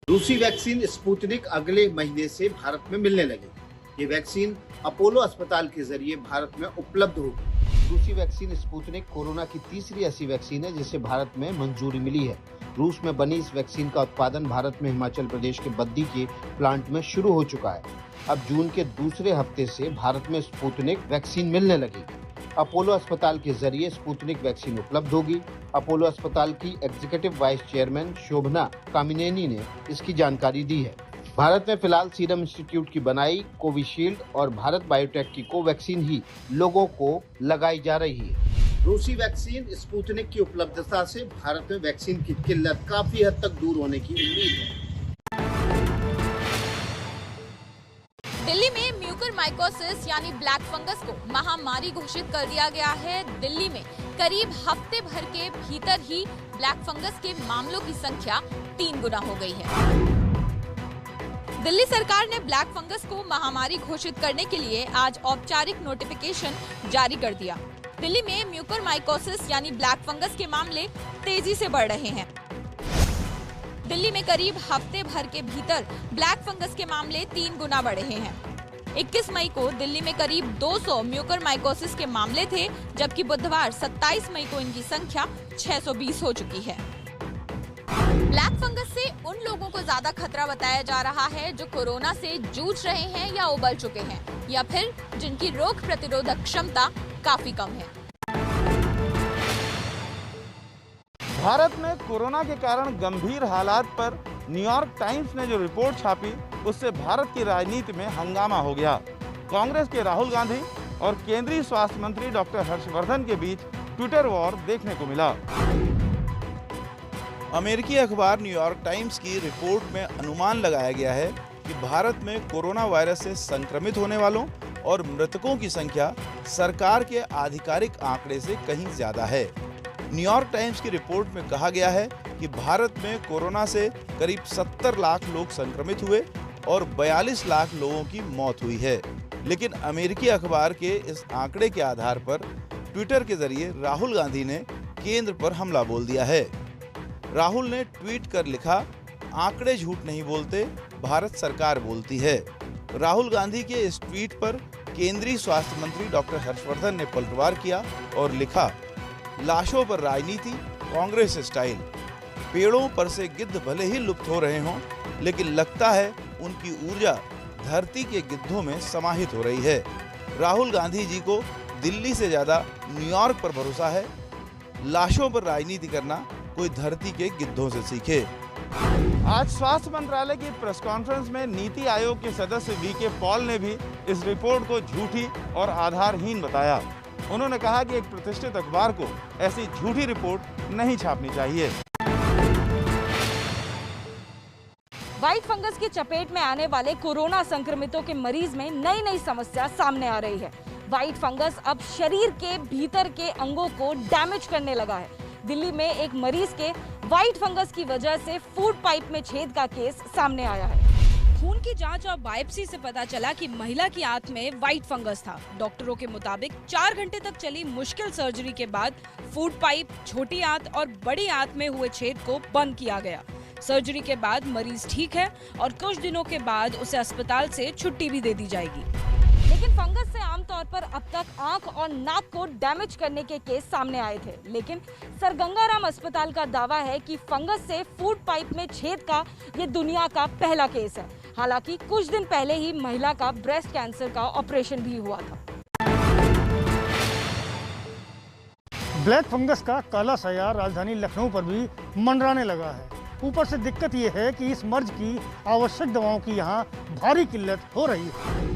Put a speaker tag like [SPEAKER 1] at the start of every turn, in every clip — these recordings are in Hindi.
[SPEAKER 1] रूसी वैक्सीन स्पुतनिक अगले महीने से भारत में मिलने लगेगी। ये वैक्सीन अपोलो अस्पताल के जरिए भारत में उपलब्ध होगी। रूसी वैक्सीन स्पुतनिक कोरोना की तीसरी ऐसी वैक्सीन है जिसे भारत में मंजूरी मिली है। रूस में बनी इस वैक्सीन का उत्पादन भारत में हिमाचल प्रदेश के बद्दी के प्लांट में शुरू हो चुका है। अब जून के दूसरे हफ्ते से भारत में स्पुतनिक वैक्सीन मिलने लगेगी। अपोलो अस्पताल के जरिए स्पुतनिक वैक्सीन उपलब्ध होगी। अपोलो अस्पताल की एग्जीक्यूटिव वाइस चेयरमैन शोभना कामिनेनी ने इसकी जानकारी दी है। भारत में फिलहाल सीरम इंस्टीट्यूट की बनाई कोविशील्ड और भारत बायोटेक की कोवैक्सीन ही लोगों को लगाई जा रही है। रूसी वैक्सीन स्पुतनिक की उपलब्धता से भारत में वैक्सीन की किल्लत काफी हद तक दूर होने की उम्मीद है।
[SPEAKER 2] दिल्ली में म्यूकरमाइकोसिस यानी ब्लैक फंगस को महामारी घोषित कर दिया गया है। दिल्ली में करीब हफ्ते भर के भीतर ही ब्लैक फंगस के मामलों की संख्या 3 गुना हो गई है। दिल्ली सरकार ने ब्लैक फंगस को महामारी घोषित करने के लिए आज औपचारिक नोटिफिकेशन जारी कर दिया। दिल्ली में म्यूकरमाइकोसिस यानी ब्लैक फंगस के मामले तेजी से बढ़ रहे हैं। दिल्ली में करीब हफ्ते भर के भीतर ब्लैक फंगस के मामले 3 गुना बढ़े हैं। 21 मई को दिल्ली में करीब 200 म्यूकरमाइकोसिस के मामले थे, जबकि बुधवार 27 मई को इनकी संख्या 620 हो चुकी है। ब्लैक फंगस से उन लोगों को ज्यादा खतरा बताया जा रहा है जो कोरोना से जूझ रहे हैं या उबल चुके हैं, या फिर जिनकी रोग प्रतिरोधक क्षमता काफी कम है।
[SPEAKER 3] भारत में कोरोना के कारण गंभीर हालात पर न्यूयॉर्क टाइम्स ने जो रिपोर्ट छापी, उससे भारत की राजनीति में हंगामा हो गया। कांग्रेस के राहुल गांधी और केंद्रीय स्वास्थ्य मंत्री डॉक्टर हर्षवर्धन के बीच ट्विटर वॉर देखने को मिला। अमेरिकी अखबार न्यूयॉर्क टाइम्स की रिपोर्ट में अनुमान लगाया गया है कि भारत में कोरोना वायरस से संक्रमित होने वालों और मृतकों की संख्या सरकार के आधिकारिक आंकड़े से कहीं ज्यादा है। न्यूयॉर्क टाइम्स की रिपोर्ट में कहा गया है कि भारत में कोरोना से करीब 70 लाख लोग संक्रमित हुए और 42 लाख लोगों की मौत हुई है। लेकिन अमेरिकी अखबार के इस आंकड़े के आधार पर ट्विटर के जरिए राहुल गांधी ने केंद्र पर हमला बोल दिया है। राहुल ने ट्वीट कर लिखा, आंकड़े झूठ नहीं बोलते, भारत सरकार बोलती है। राहुल गांधी के इस ट्वीट पर केंद्रीय स्वास्थ्य मंत्री डॉक्टर हर्षवर्धन ने पलटवार किया और लिखा, लाशों पर राजनीति, कांग्रेस स्टाइल। पेड़ों पर से गिद्ध भले ही लुप्त हो रहे हों, लेकिन लगता है उनकी ऊर्जा धरती के गिद्धों में समाहित हो रही है। राहुल गांधी जी को दिल्ली से ज्यादा न्यूयॉर्क पर भरोसा है। लाशों पर राजनीति करना कोई धरती के गिद्धों से सीखे। आज स्वास्थ्य मंत्रालय की प्रेस कॉन्फ्रेंस में नीति आयोग के सदस्य वीके पॉल ने भी इस रिपोर्ट को झूठी और आधारहीन बताया। उन्होंने कहा कि एक प्रतिष्ठित अखबार को ऐसी झूठी रिपोर्ट नहीं छापनी चाहिए।
[SPEAKER 4] व्हाइट फंगस की चपेट में आने वाले कोरोना संक्रमितों के मरीज में नई नई समस्या सामने आ रही है। व्हाइट फंगस अब शरीर के भीतर के अंगों को डैमेज करने लगा है। दिल्ली में एक मरीज के व्हाइट फंगस की वजह से फूड पाइप में छेद का केस सामने आया है। खून की जांच और बायोप्सी से पता चला कि महिला की आंत में व्हाइट फंगस था। डॉक्टरों के मुताबिक 4 घंटे तक चली मुश्किल सर्जरी के बाद फूड पाइप, छोटी आंत और बड़ी आंत में हुए छेद को बंद किया गया। सर्जरी के बाद मरीज ठीक है और कुछ दिनों के बाद उसे अस्पताल से छुट्टी भी दे दी जाएगी। लेकिन फंगस से आमतौर पर अब तक आंख और नाक को डैमेज करने के केस सामने आए थे, लेकिन सर गंगाराम अस्पताल का दावा है कि फंगस से फूड पाइप में छेद का ये दुनिया का पहला केस है। हालांकि कुछ दिन पहले ही महिला का ब्रेस्ट कैंसर का ऑपरेशन भी हुआ था।
[SPEAKER 5] ब्लैक फंगस का काला साया राजधानी लखनऊ पर भी मंडराने लगा है। ऊपर से दिक्कत यह है कि इस मर्ज की आवश्यक दवाओं की यहाँ भारी किल्लत हो रही है।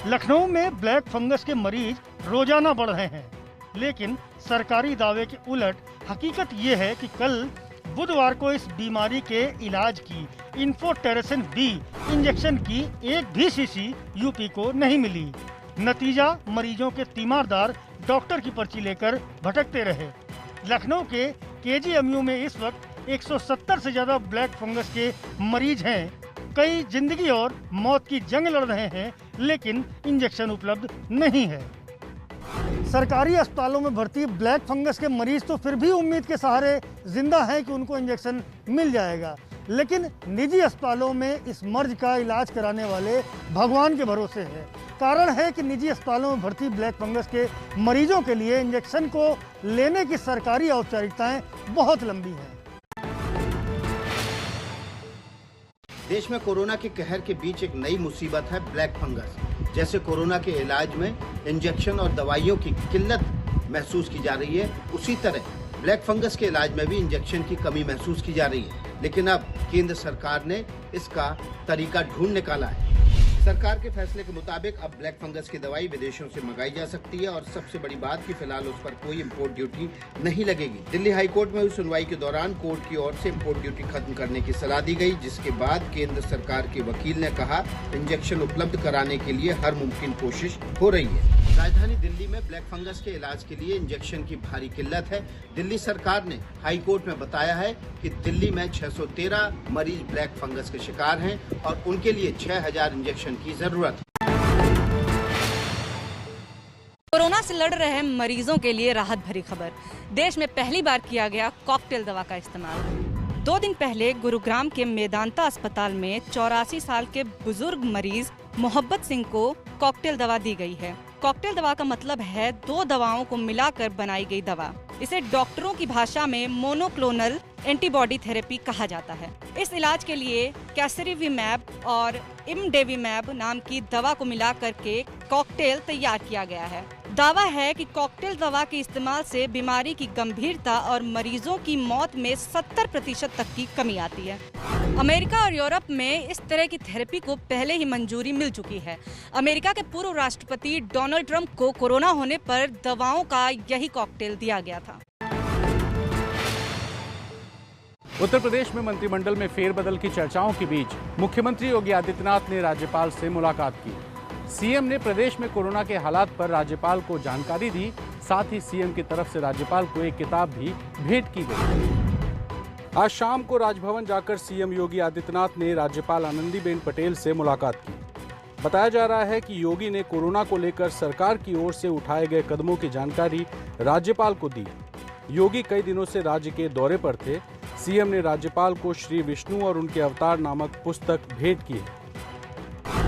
[SPEAKER 5] लखनऊ में ब्लैक फंगस के मरीज रोजाना बढ़ रहे हैं, लेकिन सरकारी दावे के उलट हकीकत ये है कि कल बुधवार को इस बीमारी के इलाज की इन्फोटेरेसिन बी इंजेक्शन की एक भी शीशी यूपी को नहीं मिली। नतीजा, मरीजों के तीमारदार डॉक्टर की पर्ची लेकर भटकते रहे। लखनऊ के केजीएमयू में इस वक्त 170 से ज्यादा ब्लैक फंगस के मरीज हैं। कई जिंदगी और मौत की जंग लड़ रहे हैं, लेकिन इंजेक्शन उपलब्ध नहीं है। सरकारी अस्पतालों में भर्ती ब्लैक फंगस के मरीज तो फिर भी उम्मीद के सहारे जिंदा हैं कि उनको इंजेक्शन मिल जाएगा, लेकिन निजी अस्पतालों में इस मर्ज का इलाज कराने वाले भगवान के भरोसे हैं। कारण है कि निजी अस्पतालों में भर्ती ब्लैक फंगस के मरीजों के लिए इंजेक्शन को लेने की सरकारी औपचारिकताएं बहुत लंबी हैं।
[SPEAKER 1] देश में कोरोना के कहर के बीच एक नई मुसीबत है ब्लैक फंगस। जैसे कोरोना के इलाज में इंजेक्शन और दवाइयों की किल्लत महसूस की जा रही है, उसी तरह ब्लैक फंगस के इलाज में भी इंजेक्शन की कमी महसूस की जा रही है। लेकिन अब केंद्र सरकार ने इसका तरीका ढूंढ निकाला है। सरकार के फैसले के मुताबिक अब ब्लैक फंगस की दवाई विदेशों से मंगाई जा सकती है और सबसे बड़ी बात कि फिलहाल उस पर कोई इम्पोर्ट ड्यूटी नहीं लगेगी। दिल्ली हाई कोर्ट में हुई सुनवाई के दौरान कोर्ट की ओर से इम्पोर्ट ड्यूटी खत्म करने की सलाह दी गई, जिसके बाद केंद्र सरकार के वकील ने कहा इंजेक्शन उपलब्ध कराने के लिए हर मुमकिन कोशिश हो रही है। राजधानी दिल्ली में ब्लैक फंगस के इलाज के लिए इंजेक्शन की भारी किल्लत है। दिल्ली सरकार ने हाई कोर्ट में बताया है कि दिल्ली में 613 मरीज ब्लैक फंगस के शिकार हैं और उनके लिए 6000 इंजेक्शन की जरूरत है।
[SPEAKER 4] कोरोना से लड़ रहे मरीजों के लिए राहत भरी खबर। देश में पहली बार किया गया कॉकटेल दवा का इस्तेमाल। 2 दिन पहले गुरुग्राम के मेदांता अस्पताल में 84 साल के बुजुर्ग मरीज मोहब्बत सिंह को कॉकटेल दवा दी गई है। कॉकटेल दवा का मतलब है 2 दवाओं को मिलाकर बनाई गई दवा। इसे डॉक्टरों की भाषा में मोनोक्लोनल एंटीबॉडी थेरेपी कहा जाता है। इस इलाज के लिए कैसरिविमैब और इमडेविमैब नाम की दवा को मिलाकर के कॉकटेल तैयार किया गया है। दावा है कि कॉकटेल दवा के इस्तेमाल से बीमारी की गंभीरता और मरीजों की मौत में 70% तक की कमी आती है। अमेरिका और यूरोप में इस तरह की थेरेपी को पहले ही मंजूरी मिल चुकी है। अमेरिका के पूर्व राष्ट्रपति डोनाल्ड ट्रंप को कोरोना होने पर दवाओं का यही कॉकटेल दिया गया था।
[SPEAKER 6] उत्तर प्रदेश में मंत्रिमंडल में फेरबदल की चर्चाओं के बीच मुख्यमंत्री योगी आदित्यनाथ ने राज्यपाल से मुलाकात की। सीएम ने प्रदेश में कोरोना के हालात पर राज्यपाल को जानकारी दी। साथ ही सीएम की तरफ से राज्यपाल को एक किताब भी भेंट की गई। आज शाम को राजभवन जाकर सीएम योगी आदित्यनाथ ने राज्यपाल आनंदीबेन पटेल से मुलाकात की। बताया जा रहा है कि योगी ने कोरोना को लेकर सरकार की ओर से उठाए गए कदमों की जानकारी राज्यपाल को दी। योगी कई दिनों से राज्य के दौरे पर थे। सीएम ने राज्यपाल को श्री विष्णु और उनके अवतार नामक पुस्तक भेंट की।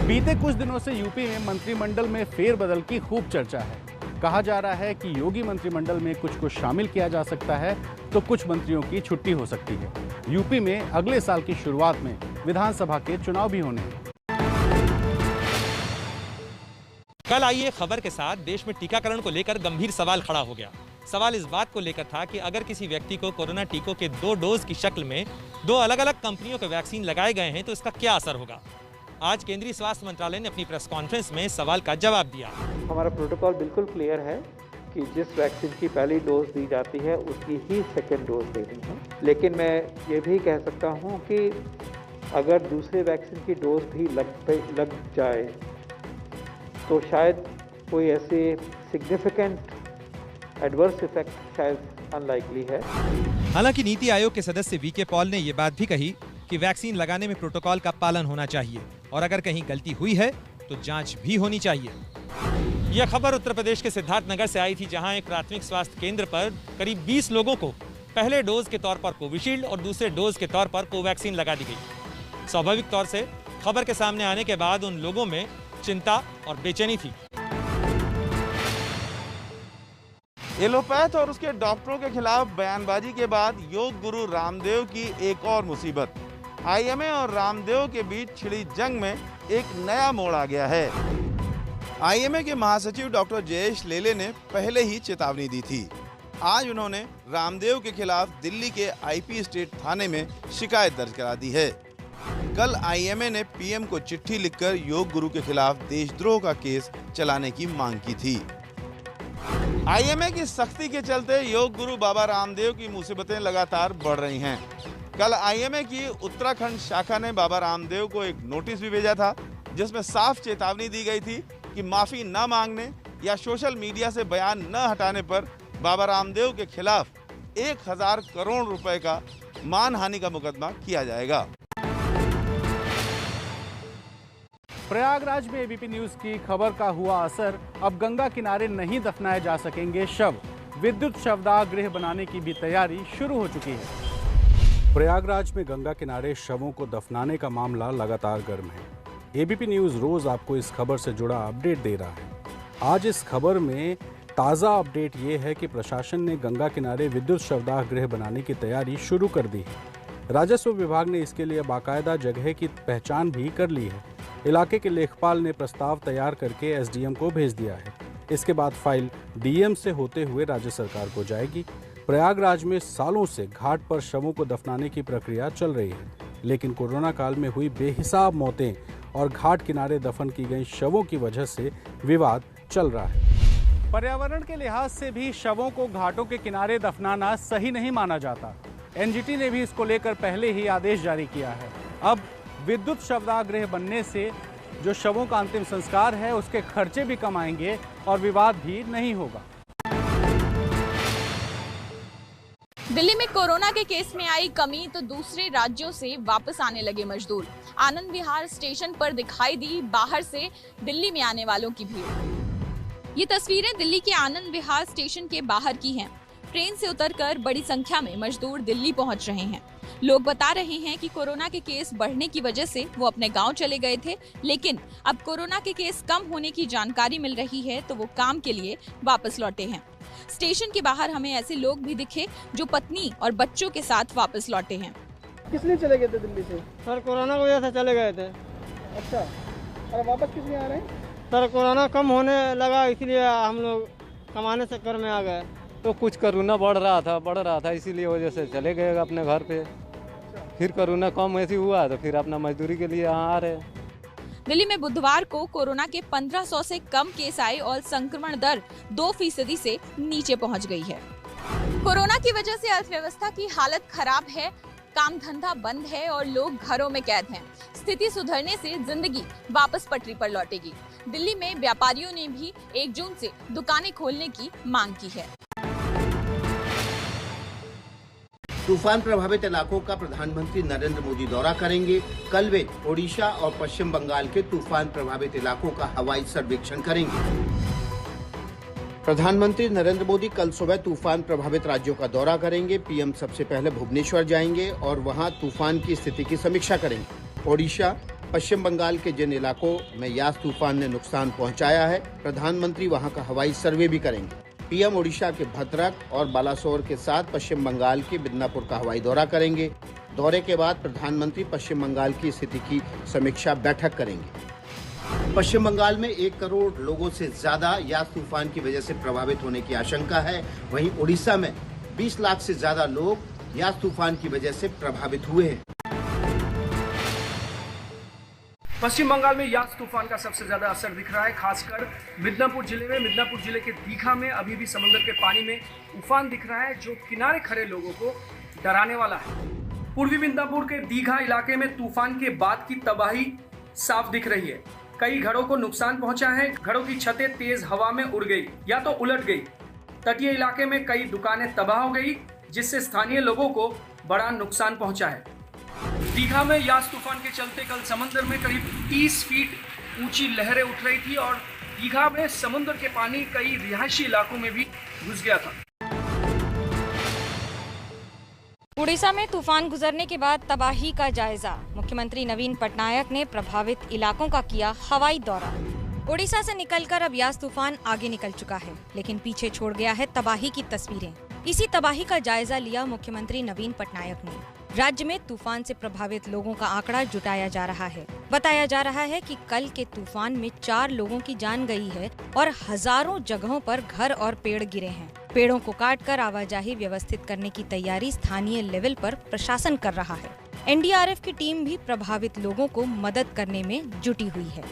[SPEAKER 6] बीते कुछ दिनों से यूपी में मंत्रिमंडल में फेरबदल की खूब चर्चा है। कहा जा रहा है कि योगी मंत्रिमंडल में कुछ को शामिल किया जा सकता है तो कुछ मंत्रियों की छुट्टी हो सकती है। यूपी में अगले साल की शुरुआत में विधानसभा के चुनाव भी होने हैं।
[SPEAKER 7] कल आई एक खबर के साथ देश में टीकाकरण को लेकर गंभीर सवाल खड़ा हो गया। सवाल इस बात को लेकर था कि अगर किसी व्यक्ति को कोरोना टीकों के 2 डोज की शक्ल में 2 अलग-अलग कंपनियों के वैक्सीन लगाए गए हैं तो इसका क्या असर होगा। आज केंद्रीय स्वास्थ्य मंत्रालय ने अपनी प्रेस कॉन्फ्रेंस में सवाल का जवाब दिया।
[SPEAKER 8] हमारा प्रोटोकॉल बिल्कुल क्लियर है कि जिस वैक्सीन की पहली डोज दी जाती है उसकी ही सेकेंड डोज देनी है। लेकिन मैं ये भी कह सकता हूँ कि अगर दूसरे वैक्सीन की डोज भी लग जाए तो शायद कोई ऐसे सिग्निफिकेंट एडवर्स इफेक्ट शायद अनलाइकली है।
[SPEAKER 7] हालांकि नीति आयोग के सदस्य वीके पॉल ने ये बात भी कही कि वैक्सीन लगाने में प्रोटोकॉल का पालन होना चाहिए और अगर कहीं गलती हुई है तो जांच भी होनी चाहिए। यह खबर उत्तर प्रदेश के सिद्धार्थनगर से आई थी, जहां एक प्राथमिक स्वास्थ्य केंद्र पर करीब 20 लोगों को पहले डोज के तौर पर कोविशील्ड और दूसरे डोज के तौर पर कोवैक्सीन लगा दी गई। स्वाभाविक तौर से खबर के सामने आने के बाद उन लोगों में चिंता और बेचैनी थी।
[SPEAKER 3] एलोपैथ और उसके डॉक्टरों के खिलाफ बयानबाजी के बाद योग गुरु रामदेव की एक और मुसीबत। आईएमए और रामदेव के बीच छिड़ी जंग में एक नया मोड़ आ गया है। आईएमए के महासचिव डॉक्टर जयेश लेले ने पहले ही चेतावनी दी थी। आज उन्होंने रामदेव के खिलाफ दिल्ली के आईपी स्टेट थाने में शिकायत दर्ज करा दी है। कल आईएमए ने पीएम को चिट्ठी लिखकर योग गुरु के खिलाफ देशद्रोह का केस चलाने की मांग की थी। आईएमए की सख्ती के चलते योग गुरु बाबा रामदेव की मुसीबतें लगातार बढ़ रही हैं। कल आईएमए की उत्तराखंड शाखा ने बाबा रामदेव को एक नोटिस भी भेजा था, जिसमें साफ चेतावनी दी गई थी कि माफी न मांगने या सोशल मीडिया से बयान न हटाने पर बाबा रामदेव के खिलाफ 1000 करोड़ रुपए का मानहानि का मुकदमा किया जाएगा।
[SPEAKER 6] प्रयागराज में एबीपी न्यूज की खबर का हुआ असर। अब गंगा किनारे नहीं दफनाए जा सकेंगे शव। विद्युत शवदाह गृह बनाने की भी तैयारी शुरू हो चुकी है। प्रयागराज में गंगा किनारे शवों को दफनाने का मामला लगातार गर्म है। एबीपी न्यूज़ रोज आपको इस खबर से जुड़ा अपडेट दे रहा है। आज इस खबर में ताज़ा अपडेट ये है कि प्रशासन ने गंगा किनारे विद्युत शवदाह गृह बनाने की तैयारी शुरू कर दी है। राजस्व विभाग ने इसके लिए बाकायदा जगह की पहचान भी कर ली है। इलाके के लेखपाल ने प्रस्ताव तैयार करके एसडीएम को भेज दिया है। इसके बाद फाइल डीएम से होते हुए राज्य सरकार को जाएगी। प्रयागराज में सालों से घाट पर शवों को दफनाने की प्रक्रिया चल रही है, लेकिन कोरोना काल में हुई बेहिसाब मौतें और घाट किनारे दफन की गई शवों की वजह से विवाद चल रहा है। पर्यावरण के लिहाज से भी शवों को घाटों के किनारे दफनाना सही नहीं माना जाता। एनजीटी ने भी इसको लेकर पहले ही आदेश जारी किया है। अब विद्युत शवदाह गृह बनने से जो शवों का अंतिम संस्कार है उसके खर्चे भी कम आएंगे और विवाद भी नहीं होगा।
[SPEAKER 2] दिल्ली में कोरोना के केस में आई कमी तो दूसरे राज्यों से वापस आने लगे मजदूर। आनंद विहार स्टेशन पर दिखाई दी बाहर से दिल्ली में आने वालों की भीड़। ये तस्वीरें दिल्ली के आनंद विहार स्टेशन के बाहर की हैं। ट्रेन से उतरकर बड़ी संख्या में मजदूर दिल्ली पहुंच रहे हैं। लोग बता रहे हैं कि कोरोना के केस बढ़ने की वजह से वो अपने गांव चले गए थे, लेकिन अब कोरोना के केस कम होने की जानकारी मिल रही है तो वो काम के लिए वापस लौटे हैं। स्टेशन के बाहर हमें ऐसे लोग भी दिखे जो पत्नी और बच्चों के साथ वापस लौटे हैं।
[SPEAKER 9] किस लिए चले गए थे दिल्ली से?
[SPEAKER 10] सर कोरोना की वजह से चले गए थे।
[SPEAKER 9] अच्छा, और वापस किस लिए आ रहे हैं?
[SPEAKER 10] सर कोरोना कम होने लगा इसलिए हम लोग कमाने चक्कर में आ गए।
[SPEAKER 11] तो कुछ कोरोना बढ़ रहा था इसीलिए वजह से चले गए अपने घर पे। फिर कोरोना कम ऐसी हुआ तो फिर अपना मजदूरी के लिए यहाँ आ रहे हैं।
[SPEAKER 2] दिल्ली में बुधवार को कोरोना के 1500 से कम केस आए और संक्रमण दर 2% से नीचे पहुंच गई है। कोरोना की वजह से अर्थव्यवस्था की हालत खराब है, काम धंधा बंद है और लोग घरों में कैद हैं। स्थिति सुधरने से जिंदगी वापस पटरी पर लौटेगी। दिल्ली में व्यापारियों ने भी 1 जून से दुकानें खोलने की मांग की है।
[SPEAKER 1] तूफान प्रभावित इलाकों का प्रधानमंत्री नरेंद्र मोदी दौरा करेंगे। कल वे ओडिशा और पश्चिम बंगाल के तूफान प्रभावित इलाकों का हवाई सर्वेक्षण करेंगे। प्रधानमंत्री नरेंद्र मोदी कल सुबह तूफान प्रभावित राज्यों का दौरा करेंगे। पीएम सबसे पहले भुवनेश्वर जाएंगे और वहां तूफान की स्थिति की समीक्षा करेंगे। ओडिशा, पश्चिम बंगाल के जिन इलाकों में यास तूफान ने नुकसान पहुंचाया है, प्रधानमंत्री वहां का हवाई सर्वे भी करेंगे। पीएम ओडिशा के भद्रक और बालासोर के साथ पश्चिम बंगाल के मिदनापुर का हवाई दौरा करेंगे। दौरे के बाद प्रधानमंत्री पश्चिम बंगाल की स्थिति की समीक्षा बैठक करेंगे। पश्चिम बंगाल में 1 करोड़ लोगों से ज्यादा यास तूफान की वजह से प्रभावित होने की आशंका है। वहीं ओडिशा में 20 लाख से ज्यादा लोग यास तूफान की वजह से प्रभावित हुए हैं।
[SPEAKER 9] पश्चिम बंगाल में यास तूफान का सबसे ज्यादा असर दिख रहा है, खासकर मिदनापुर जिले में। मिदनापुर जिले के दीघा में अभी भी समुद्र के पानी में उफान दिख रहा है, जो किनारे खड़े लोगों को डराने वाला है। पूर्वी मिदनापुर के दीघा इलाके में तूफान के बाद की तबाही साफ दिख रही है। कई घरों को नुकसान पहुंचा है। घरों की छतें तेज हवा में उड़ गई या तो उलट गई। तटीय इलाके में कई दुकानें तबाह हो गई, जिससे स्थानीय लोगों को बड़ा नुकसान पहुंचा है। दीघा में यास तूफान के चलते कल समुद्र में करीब 30 फीट ऊंची लहरें उठ रही थी और दीघा में समुद्र के पानी कई रिहायशी इलाकों में भी घुस गया था।
[SPEAKER 4] उड़ीसा में तूफान गुजरने के बाद तबाही का जायजा। मुख्यमंत्री नवीन पटनायक ने प्रभावित इलाकों का किया हवाई दौरा। उड़ीसा से निकलकर अब यास तूफान आगे निकल चुका है, लेकिन पीछे छोड़ गया है तबाही की तस्वीरें। इसी तबाही का जायजा लिया मुख्यमंत्री नवीन पटनायक ने। राज्य में तूफान से प्रभावित लोगों का आंकड़ा जुटाया जा रहा है। बताया जा रहा है कि कल के तूफान में 4 लोगों की जान गई है और हजारों जगहों पर घर और पेड़ गिरे हैं। पेड़ों को काटकर आवाजाही व्यवस्थित करने की तैयारी स्थानीय लेवल पर प्रशासन कर रहा है। एनडीआरएफ की टीम भी प्रभावित लोगों को मदद करने में जुटी हुई है।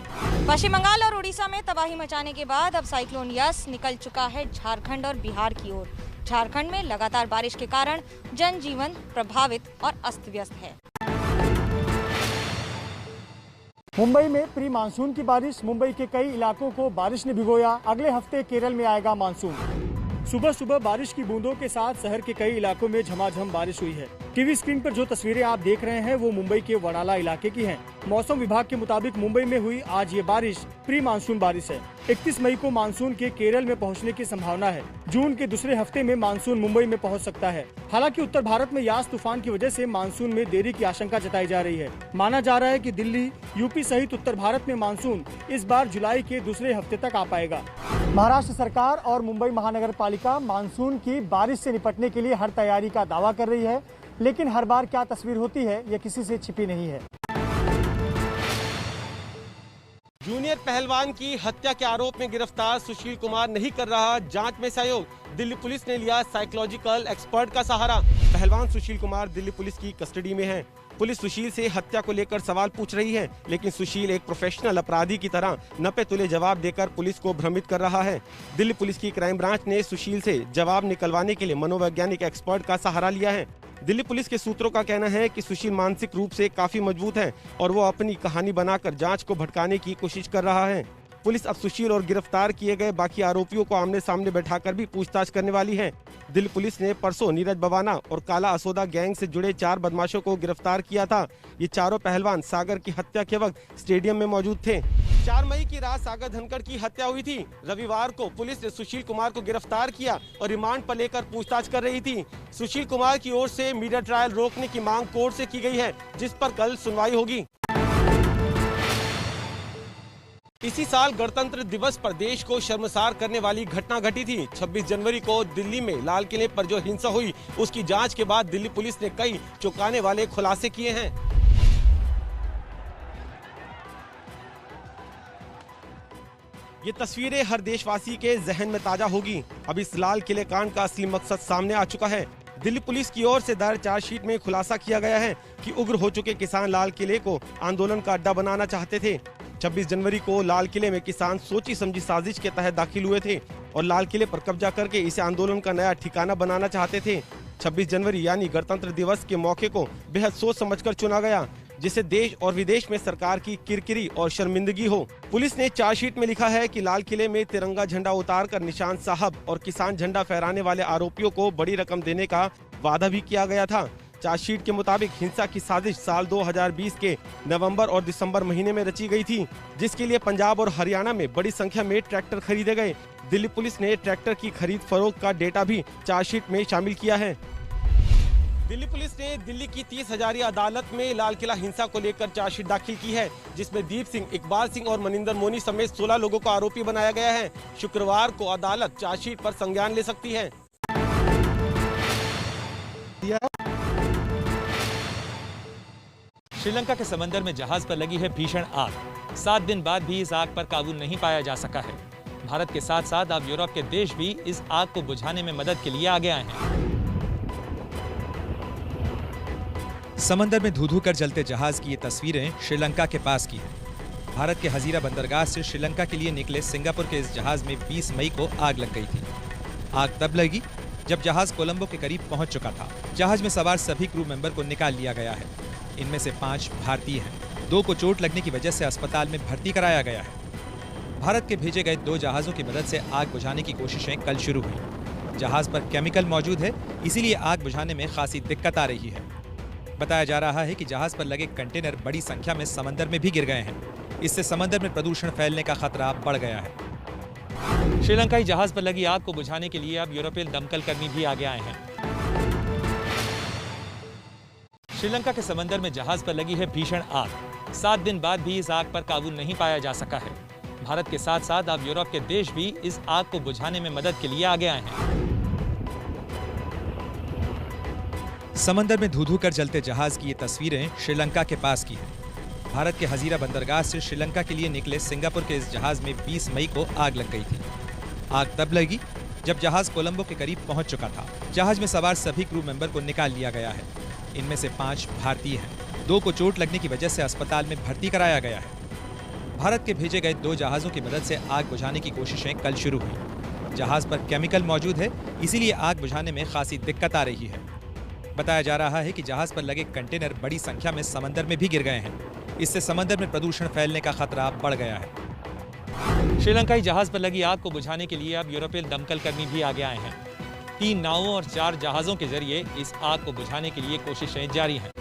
[SPEAKER 4] पश्चिम बंगाल और उड़ीसा में तबाही मचाने के बाद अब साइक्लोन यास निकल चुका है झारखंड और बिहार की ओर। झारखंड में लगातार बारिश के कारण जनजीवन प्रभावित और अस्त व्यस्त है।
[SPEAKER 5] मुंबई में प्री मानसून की बारिश। मुंबई के कई इलाकों को बारिश ने भिगोया। अगले हफ्ते केरल में आएगा मानसून। सुबह सुबह बारिश की बूंदों के साथ शहर के कई इलाकों में झमाझम बारिश हुई है।
[SPEAKER 12] टीवी स्क्रीन पर जो तस्वीरें आप देख रहे हैं वो मुंबई के वडाला इलाके की हैं। मौसम विभाग के मुताबिक मुंबई में हुई आज ये बारिश प्री मानसून बारिश है। 31 मई को मानसून के केरल में पहुंचने की संभावना है। जून के दूसरे हफ्ते में मानसून मुंबई में पहुंच सकता है। हालांकि उत्तर भारत में यास तूफान की वजह से मानसून में देरी की आशंका जताई जा रही है। माना जा रहा है कि दिल्ली, यूपी सहित उत्तर भारत में मानसून इस बार जुलाई के दूसरे हफ्ते तक आ पाएगा। महाराष्ट्र सरकार और मुंबई महानगर पालिका मानसून की बारिश से निपटने के लिए हर तैयारी का दावा कर रही है, लेकिन हर बार क्या तस्वीर होती है ये किसी से छिपी नहीं है।
[SPEAKER 13] जूनियर पहलवान की हत्या के आरोप में गिरफ्तार सुशील कुमार नहीं कर रहा जांच में सहयोग। दिल्ली पुलिस ने लिया साइकोलॉजिकल एक्सपर्ट का सहारा। पहलवान सुशील कुमार दिल्ली पुलिस की कस्टडी में है। पुलिस सुशील से हत्या को लेकर सवाल पूछ रही है, लेकिन सुशील एक प्रोफेशनल अपराधी की तरह नपे तुले जवाब देकर पुलिस को भ्रमित कर रहा है। दिल्ली पुलिस की क्राइम ब्रांच ने सुशील से जवाब निकलवाने के लिए मनोवैज्ञानिक एक्सपर्ट का सहारा लिया है। दिल्ली पुलिस के सूत्रों का कहना है कि सुशील मानसिक रूप से काफी मजबूत है और वो अपनी कहानी बनाकर जांच को भटकाने की कोशिश कर रहा है। पुलिस अब सुशील और गिरफ्तार किए गए बाकी आरोपियों को आमने सामने बैठाकर भी पूछताछ करने वाली है। दिल्ली पुलिस ने परसों नीरज बवाना और काला असोदा गैंग से जुड़े 4 बदमाशों को गिरफ्तार किया था। ये चारों पहलवान सागर की हत्या के वक्त स्टेडियम में मौजूद थे। 4 मई की रात सागर धनखड़ की हत्या हुई थी। रविवार को पुलिस ने सुशील कुमार को गिरफ्तार किया और रिमांड पर लेकर पूछताछ कर रही थी। सुशील कुमार की ओर से मीडिया ट्रायल रोकने की मांग कोर्ट से की गई है, जिस पर कल सुनवाई होगी। इसी साल गणतंत्र दिवस पर देश को शर्मसार करने वाली घटना घटी थी। 26 जनवरी को दिल्ली में लाल किले पर जो हिंसा हुई, उसकी जांच के बाद दिल्ली पुलिस ने कई चौंकाने वाले खुलासे किए हैं। ये तस्वीरें हर देशवासी के जहन में ताजा होगी। अब इस लाल किले कांड का असली मकसद सामने आ चुका है। दिल्ली पुलिस की ओर से दायर चार्जशीट में खुलासा किया गया है कि उग्र हो चुके किसान लाल किले को आंदोलन का अड्डा बनाना चाहते थे। 26 जनवरी को लाल किले में किसान सोची समझी साजिश के तहत दाखिल हुए थे और लाल किले पर कब्जा करके इसे आंदोलन का नया ठिकाना बनाना चाहते थे। 26 जनवरी यानी गणतंत्र दिवस के मौके को बेहद सोच समझकर चुना गया, जिससे देश और विदेश में सरकार की किरकिरी और शर्मिंदगी हो। पुलिस ने चार्जशीट में लिखा है कि लाल किले में तिरंगा झंडा उतारकर निशान साहब और किसान झंडा फहराने वाले आरोपियों को बड़ी रकम देने का वादा भी किया गया था। चार्जशीट के मुताबिक हिंसा की साजिश साल 2020 के नवंबर और दिसंबर महीने में रची गई थी, जिसके लिए पंजाब और हरियाणा में बड़ी संख्या में ट्रैक्टर खरीदे गए। दिल्ली पुलिस ने ट्रैक्टर की खरीद फरोख्त का डेटा भी चार्जशीट में शामिल किया है। दिल्ली पुलिस ने दिल्ली की 30 हजारी अदालत में लाल किला हिंसा को लेकर चार्जशीट दाखिल की है, जिसमें दीप सिंह, इकबाल सिंह और मनिंदर मोनी समेत 16 लोगों को आरोपी बनाया गया है। शुक्रवार को अदालत चार्जशीट पर संज्ञान ले सकती है।
[SPEAKER 7] श्रीलंका के समंदर में जहाज पर लगी है भीषण आग। 7 दिन बाद भी इस आग पर काबू नहीं पाया जा सका है। भारत के साथ साथ अब यूरोप के देश भी इस आग को बुझाने में मदद के लिए आगे आए हैं। समंदर में धू-धू कर जलते जहाज की ये तस्वीरें श्रीलंका के पास की है। भारत के हजीरा बंदरगाह से श्रीलंका के लिए निकले सिंगापुर के इस जहाज में 20 मई को आग लग गई थी। आग तब लगी जब जहाज कोलंबो के करीब पहुंच चुका था। जहाज में सवार सभी क्रू मेंबर को निकाल लिया गया है। इनमें से 5 भारतीय हैं। 2 को चोट लगने की वजह से अस्पताल में भर्ती कराया गया है। भारत के भेजे गए 2 जहाजों की मदद से आग बुझाने की कोशिशें कल शुरू हुई। जहाज पर केमिकल मौजूद है, इसीलिए आग बुझाने में खासी दिक्कत आ रही है। बताया जा रहा है कि जहाज पर लगे कंटेनर बड़ी संख्या में समंदर में भी गिर गए हैं। इससे समंदर में प्रदूषण फैलने का खतरा बढ़ गया है। श्रीलंकाई जहाज पर लगी आग को बुझाने के लिए अब यूरोपीय दमकल कर्मी भी आगे आए हैं। श्रीलंका के समंदर में जहाज पर लगी है भीषण आग। 7 दिन बाद भी इस आग पर काबू नहीं पाया जा सका है। भारत के साथ साथ अब यूरोप के देश भी इस आग को बुझाने में मदद के लिए आगे आए हैं। समंदर में धू-धू कर जलते जहाज की ये तस्वीरें श्रीलंका के पास की है। भारत के हजीरा बंदरगाह से श्रीलंका के लिए निकले सिंगापुर के इस जहाज में 20 मई को आग लग गई थी। आग तब लगी जब जहाज कोलंबो के करीब पहुंच चुका था। जहाज में सवार सभी क्रू मेंबर को निकाल लिया गया है। इनमें से 5 भारतीय हैं। 2 को चोट लगने की वजह से अस्पताल में भर्ती कराया गया है। भारत के भेजे गए 2 जहाजों की मदद से आग बुझाने की कोशिशें कल शुरू हुई। जहाज पर केमिकल मौजूद है, इसीलिए आग बुझाने में खासी दिक्कत आ रही है। बताया जा रहा है कि जहाज पर लगे कंटेनर बड़ी संख्या में समंदर में भी गिर गए हैं। इससे समंदर में प्रदूषण फैलने का खतरा बढ़ गया है। श्रीलंकाई जहाज पर लगी आग को बुझाने के लिए अब यूरोपीय दमकल कर्मी भी आगे आए हैं। 3 नावों और 4 जहाजों के जरिए इस आग को बुझाने के लिए कोशिशें जारी हैं।